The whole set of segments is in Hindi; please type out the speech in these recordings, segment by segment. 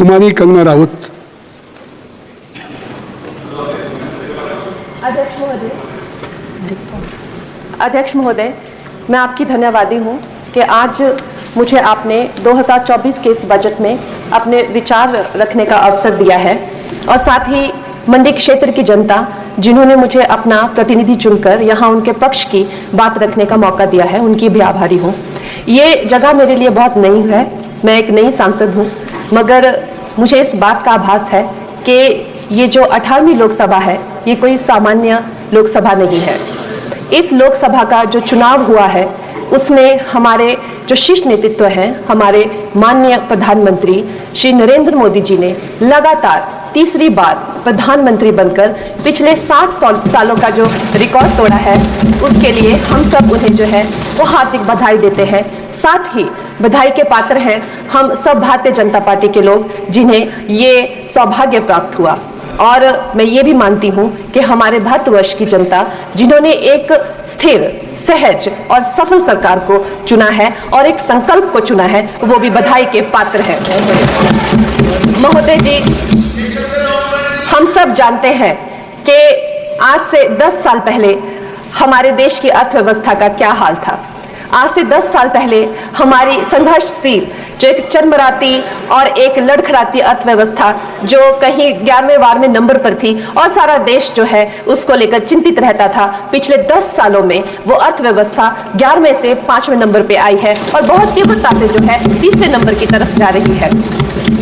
कुमारी कंगना राउत। अध्यक्ष महोदय, मैं आपकी धन्यवादी हूँ कि आज मुझे आपने 2024 के इस बजट में अपने विचार रखने का अवसर दिया है और साथ ही मंडी क्षेत्र की जनता जिन्होंने मुझे अपना प्रतिनिधि चुनकर यहाँ उनके पक्ष की बात रखने का मौका दिया है, उनकी भी आभारी हूँ। ये जगह मेरे लिए बहुत नई है, मैं एक नई सांसद हूँ, मगर मुझे इस बात का आभास है कि ये जो 18वीं लोकसभा है ये कोई सामान्य लोकसभा नहीं है। इस लोकसभा का जो चुनाव हुआ है उसमें हमारे जो शीर्ष नेतृत्व हैं, हमारे माननीय प्रधानमंत्री श्री नरेंद्र मोदी जी ने लगातार तीसरी बार प्रधानमंत्री बनकर पिछले 60 सालों का जो रिकॉर्ड तोड़ा है, उसके लिए हम सब उन्हें जो है वो हार्दिक बधाई देते हैं। साथ ही बधाई के पात्र हैं हम सब भारतीय जनता पार्टी के लोग जिन्हें ये सौभाग्य प्राप्त हुआ। और मैं ये भी मानती हूँ कि हमारे भारतवर्ष की जनता जिन्होंने एक स्थिर, सहज और सफल सरकार को चुना है और एक संकल्प को चुना है, वो भी बधाई के पात्र हैं। महोदय जी, हम सब जानते हैं कि आज से 10 साल पहले हमारे देश की अर्थव्यवस्था का क्या हाल था। आज से 10 साल पहले हमारी संघर्षशील जो एक चरमराती और एक लड़खड़ाती अर्थव्यवस्था जो कहीं 11वें नंबर पर थी और सारा देश जो है उसको लेकर चिंतित रहता था, पिछले 10 सालों में वो अर्थव्यवस्था 11वें से 5वें नंबर पे आई है और बहुत तीव्रता से जो है 3रे नंबर की तरफ जा रही है।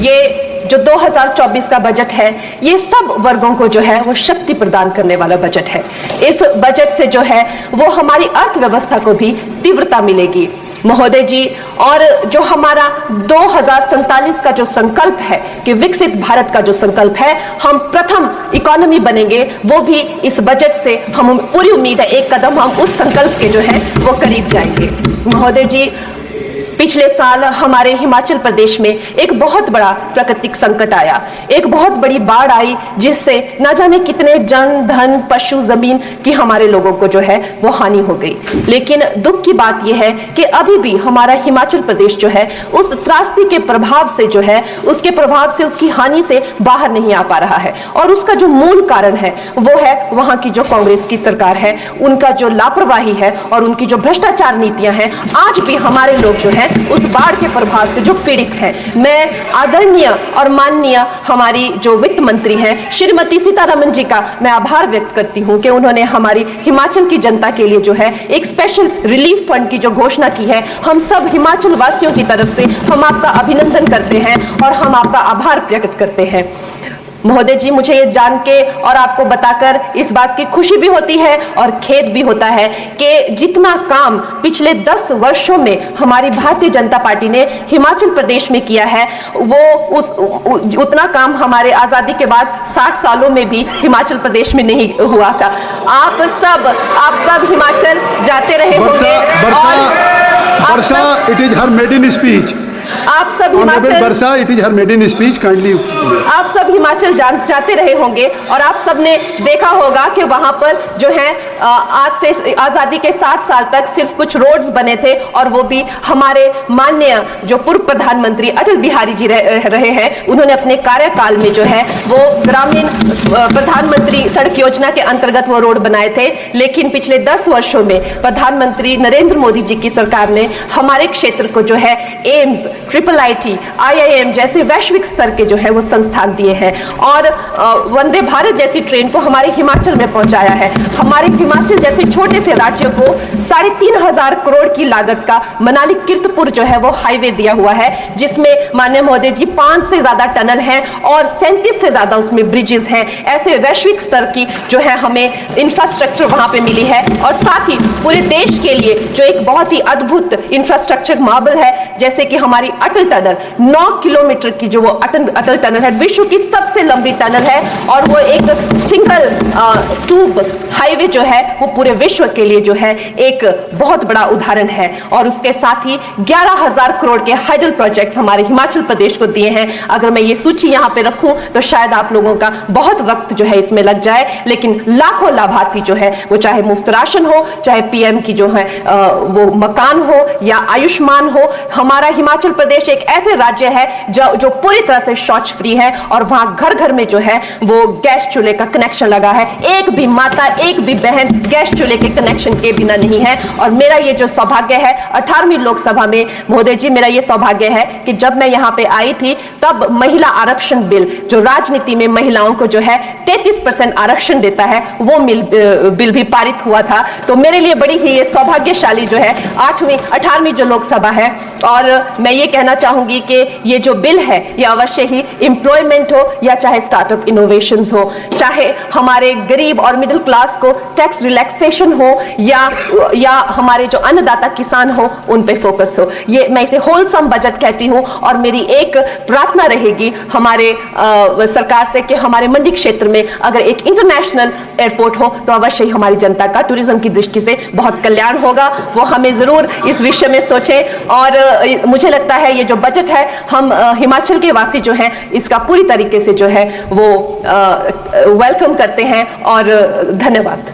ये जो 2024 का बजट है ये सब वर्गों को जो है वो शक्ति प्रदान करने वाला बजट है। इस बजट से जो है वो हमारी अर्थव्यवस्था को भी तीव्रता मिलेगी महोदय जी। और जो हमारा 2047 का जो संकल्प है कि विकसित भारत का जो संकल्प है, हम प्रथम इकोनॉमी बनेंगे, वो भी इस बजट से हम पूरी उम्मीद है एक कदम हम उस संकल्प के जो है वो करीब जाएंगे। महोदय जी, पिछले साल हमारे हिमाचल प्रदेश में एक बहुत बड़ा प्राकृतिक संकट आया, एक बहुत बड़ी बाढ़ आई जिससे न जाने कितने जन, धन, पशु, जमीन की हमारे लोगों को जो है वो हानि हो गई। लेकिन दुख की बात यह है कि अभी भी हमारा हिमाचल प्रदेश जो है उस त्रासदी के प्रभाव से जो है उसके प्रभाव से, उसकी हानि से बाहर नहीं आ पा रहा है। और उसका जो मूल कारण है वो है वहां की जो कांग्रेस की सरकार है, उनका जो लापरवाही है और उनकी जो भ्रष्टाचार नीतियां हैं। आज भी हमारे लोग जो है उस बाढ़ के प्रभाव से जो पीड़ित हैं। मैं आदरणीय और माननीय हमारी जो वित्त मंत्री हैं श्रीमती सीतारमण जी का मैं आभार व्यक्त करती हूं कि उन्होंने हमारी हिमाचल की जनता के लिए जो है एक स्पेशल रिलीफ फंड की जो घोषणा की है। हम सब हिमाचल वासियों की तरफ से हम आपका अभिनंदन करते हैं और हम आपका आभार प्रकट करते हैं। महोदय जी, मुझे ये जान के और आपको बताकर इस बात की खुशी भी होती है और खेद भी होता है कि जितना काम पिछले 10 वर्षों में हमारी भारतीय जनता पार्टी ने हिमाचल प्रदेश में किया है वो उतना काम हमारे आज़ादी के बाद 60 सालों में भी हिमाचल प्रदेश में नहीं हुआ था। आप सब हिमाचल जाते रहे होंगे। Varsha, it is her maiden speech. आप सब Himachal, Varsha, it is her maiden speech, kindly. आप सब हिमाचल जाते रहे होंगे और आप सब ने देखा होगा कि वहां पर जो है आज से आजादी के 60 साल तक सिर्फ कुछ रोड्स बने थे और वो भी हमारे माननीय जो पूर्व प्रधानमंत्री अटल बिहारी जी रहे हैं, उन्होंने अपने कार्यकाल में जो है वो ग्रामीण प्रधानमंत्री सड़क योजना के अंतर्गत वो रोड बनाए थे। लेकिन पिछले 10 वर्षों में प्रधानमंत्री नरेंद्र मोदी जी की सरकार ने हमारे क्षेत्र को जो है एम्स, IIT, IIM जैसे वैश्विक स्तर के जो है वो संस्थान दिए हैं और वंदे भारत जैसी ट्रेन को हमारे हिमाचल में पहुंचाया है। हमारे हिमाचल जैसे छोटे से राज्य को 3,500 करोड़ की लागत का मनाली कीर्तपुर जो है वो हाईवे दिया हुआ है, जिसमें माननीय महोदय जी 5 से ज्यादा टनल हैं और 37 से ज्यादा उसमें ब्रिजेस हैं। ऐसे वैश्विक स्तर की जो है हमें इंफ्रास्ट्रक्चर वहां पे मिली है और साथ ही पूरे देश के लिए जो एक बहुत ही अद्भुत इंफ्रास्ट्रक्चर मार्बल है, जैसे कि हमारी अटल टनल 9 किलोमीटर की जो वो अटल टनल है, विश्व की सबसे लंबी टनल है और वो एक सिंगल ट्यूब हाईवे जो है वो पूरे विश्व के लिए जो है एक बहुत बड़ा उदाहरण है। और उसके साथ ही 11,000 करोड़ के हाइडल प्रोजेक्ट्स हमारे हिमाचल प्रदेश को दिए हैं। अगर मैं ये सूची यहाँ पे रखूं तो शायद आप लोगों का बहुत वक्त जो है इसमें लग जाए, लेकिन लाखों लाभार्थी जो है वो चाहे मुफ्त राशन हो, चाहे PM की जो है वो मकान हो या आयुष्मान हो, हमारा हिमाचल प्रदेश प्रदेश एक ऐसे राज्य है जो पूरी तरह से शौच फ्री है और वहां घर घर में जो है वो गैस चूल्हे का कनेक्शन लगा है। एक भी माता, एक भी बहन गैस चूल्हे के कनेक्शन के बिना नहीं है। और मेरा ये जो सौभाग्य है 18वीं लोकसभा में, महोदय जी, मेरा ये सौभाग्य है कि जब मैं यहाँ पे आई थी तब महिला आरक्षण बिल, जो राजनीति में महिलाओं को जो है 33% आरक्षण देता है, वो बिल भी पारित हुआ था। तो मेरे लिए बड़ी ही ये सौभाग्यशाली जो है 18वीं जो लोकसभा है। और मैं ये कहना चाहूंगी कि ये जो बिल है ये अवश्य ही एम्प्लॉयमेंट हो या चाहे स्टार्टअप इनोवेशंस हो, चाहे हमारे गरीब और मिडिल क्लास को टैक्स रिलैक्सेशन हो या हमारे जो अन्नदाता किसान हो उन पे फोकस हो। ये मैं इसे होलसम बजट कहती हूँ। और मेरी एक प्रार्थना रहेगी हमारे सरकार से कि हमारे मंडी क्षेत्र में अगर एक इंटरनेशनल एयरपोर्ट हो तो अवश्य ही हमारी जनता का टूरिज्म की दृष्टि से बहुत कल्याण होगा। वो हमें जरूर इस विषय में सोचें। और मुझे लगता है ये जो बजट है, हम हिमाचल के वासी जो हैं इसका पूरी तरीके से जो है वो वेलकम करते हैं। और धन्यवाद।